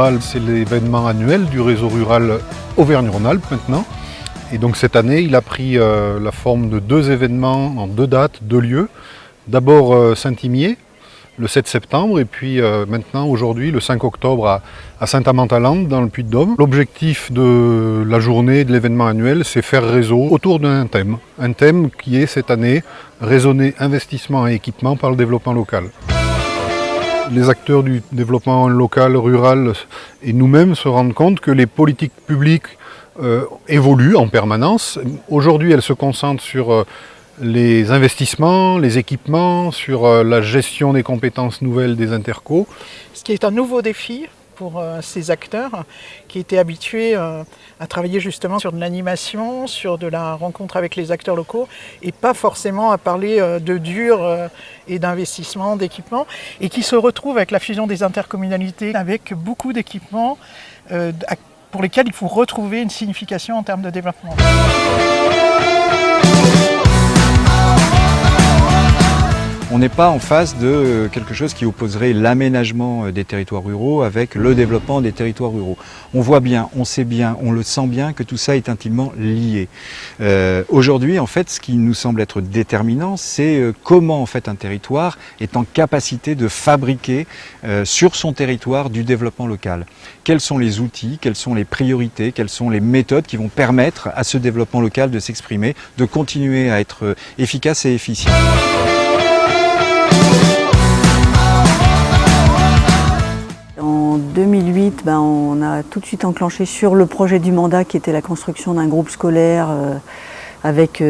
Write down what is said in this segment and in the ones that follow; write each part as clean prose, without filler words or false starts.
rural, c'est l'événement annuel du réseau rural Auvergne-Rhône-Alpes maintenant. Et donc cette année, il a pris la forme de 2 événements en 2 dates, 2 lieux. D'abord Saint-Imier, le 7 septembre, et puis maintenant, aujourd'hui, le 5 octobre à Saint-Amand-Talente, dans le Puy-de-Dôme. L'objectif de la journée, de l'événement annuel, c'est faire réseau autour d'un thème. Un thème qui est cette année raisonner investissement et équipement par le développement local. Les acteurs du développement local, rural et nous-mêmes se rendent compte que les politiques publiques évoluent en permanence. Aujourd'hui, elles se concentrent sur les investissements, les équipements, sur la gestion des compétences nouvelles des intercos. Ce qui est un nouveau défi pour ces acteurs qui étaient habitués à travailler justement sur de l'animation, sur de la rencontre avec les acteurs locaux et pas forcément à parler de dur et d'investissement, d'équipement, et qui se retrouvent avec la fusion des intercommunalités avec beaucoup d'équipements pour lesquels il faut retrouver une signification en termes de développement. On n'est pas en face de quelque chose qui opposerait l'aménagement des territoires ruraux avec le développement des territoires ruraux. On voit bien, on sait bien, on le sent bien que tout ça est intimement lié. Aujourd'hui, en fait, ce qui nous semble être déterminant, c'est comment en fait un territoire est en capacité de fabriquer sur son territoire du développement local. Quels sont les outils, quelles sont les priorités, quelles sont les méthodes qui vont permettre à ce développement local de s'exprimer, de continuer à être efficace et efficient. En 2008, on a tout de suite enclenché sur le projet du mandat qui était la construction d'un groupe scolaire avec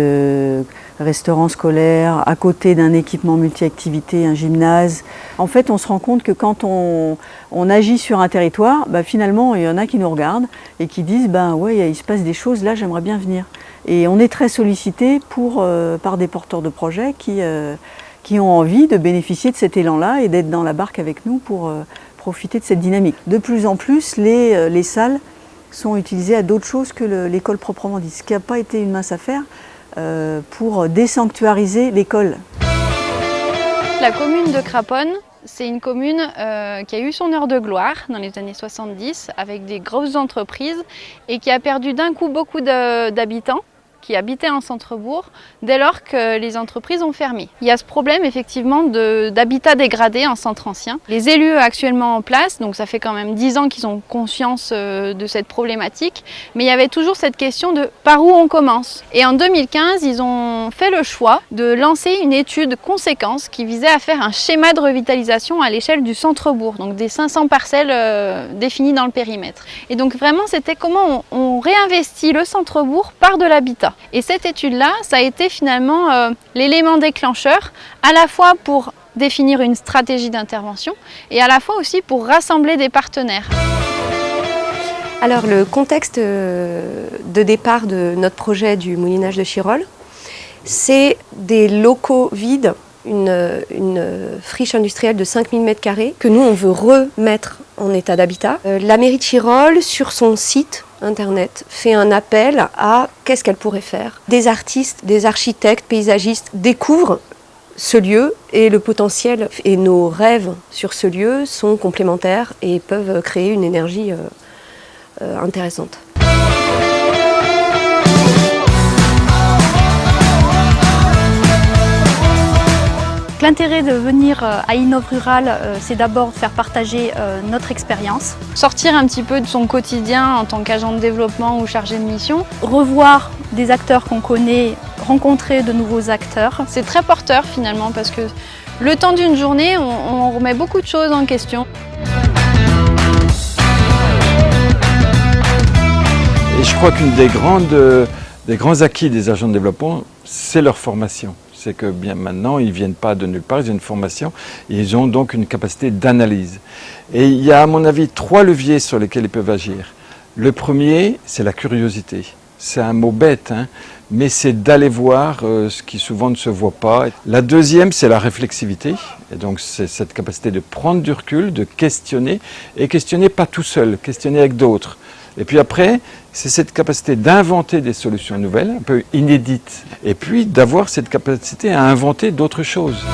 restaurant scolaire, à côté d'un équipement multi-activités, un gymnase. En fait, on se rend compte que quand on agit sur un territoire, finalement, il y en a qui nous regardent et qui disent ouais, il se passe des choses, là j'aimerais bien venir. Et on est très sollicité par des porteurs de projets qui ont envie de bénéficier de cet élan-là et d'être dans la barque avec nous pour profiter de cette dynamique. De plus en plus, les salles sont utilisées à d'autres choses que l'école proprement dite, ce qui n'a pas été une mince affaire pour désanctuariser l'école. La commune de Craponne, c'est une commune qui a eu son heure de gloire dans les années 70 avec des grosses entreprises et qui a perdu d'un coup beaucoup d'habitants qui habitaient en centre-bourg dès lors que les entreprises ont fermé. Il y a ce problème effectivement d'habitat dégradé en centre ancien. Les élus actuellement en place, donc ça fait quand même 10 ans qu'ils ont conscience de cette problématique, mais il y avait toujours cette question de par où on commence. Et en 2015, ils ont fait le choix de lancer une étude conséquence qui visait à faire un schéma de revitalisation à l'échelle du centre-bourg, donc des 500 parcelles définies dans le périmètre. Et donc vraiment, c'était comment on réinvestit le centre-bourg par de l'habitat. Et cette étude-là, ça a été finalement l'élément déclencheur, à la fois pour définir une stratégie d'intervention et à la fois aussi pour rassembler des partenaires. Alors le contexte de départ de notre projet du moulinage de Chirolles, c'est des locaux vides, une friche industrielle de 5000 m² que nous on veut remettre en état d'habitat. La mairie de Chirolles, sur son site internet, fait un appel à qu'est-ce qu'elle pourrait faire. Des artistes, des architectes, paysagistes découvrent ce lieu et le potentiel. Et nos rêves sur ce lieu sont complémentaires et peuvent créer une énergie intéressante. L'intérêt de venir à Innov Rural, c'est d'abord faire partager notre expérience. Sortir un petit peu de son quotidien en tant qu'agent de développement ou chargé de mission. Revoir des acteurs qu'on connaît, rencontrer de nouveaux acteurs. C'est très porteur finalement parce que le temps d'une journée, on remet beaucoup de choses en question. Et je crois qu'une des grands acquis des agents de développement, c'est leur formation. C'est que bien maintenant, ils ne viennent pas de nulle part, ils ont une formation, et ils ont donc une capacité d'analyse. Et il y a à mon avis 3 leviers sur lesquels ils peuvent agir. Le premier, c'est la curiosité. C'est un mot bête, mais c'est d'aller voir ce qui souvent ne se voit pas. La deuxième, c'est la réflexivité, et donc c'est cette capacité de prendre du recul, de questionner, et questionner pas tout seul, questionner avec d'autres. Et puis après, c'est cette capacité d'inventer des solutions nouvelles, un peu inédites, et puis d'avoir cette capacité à inventer d'autres choses.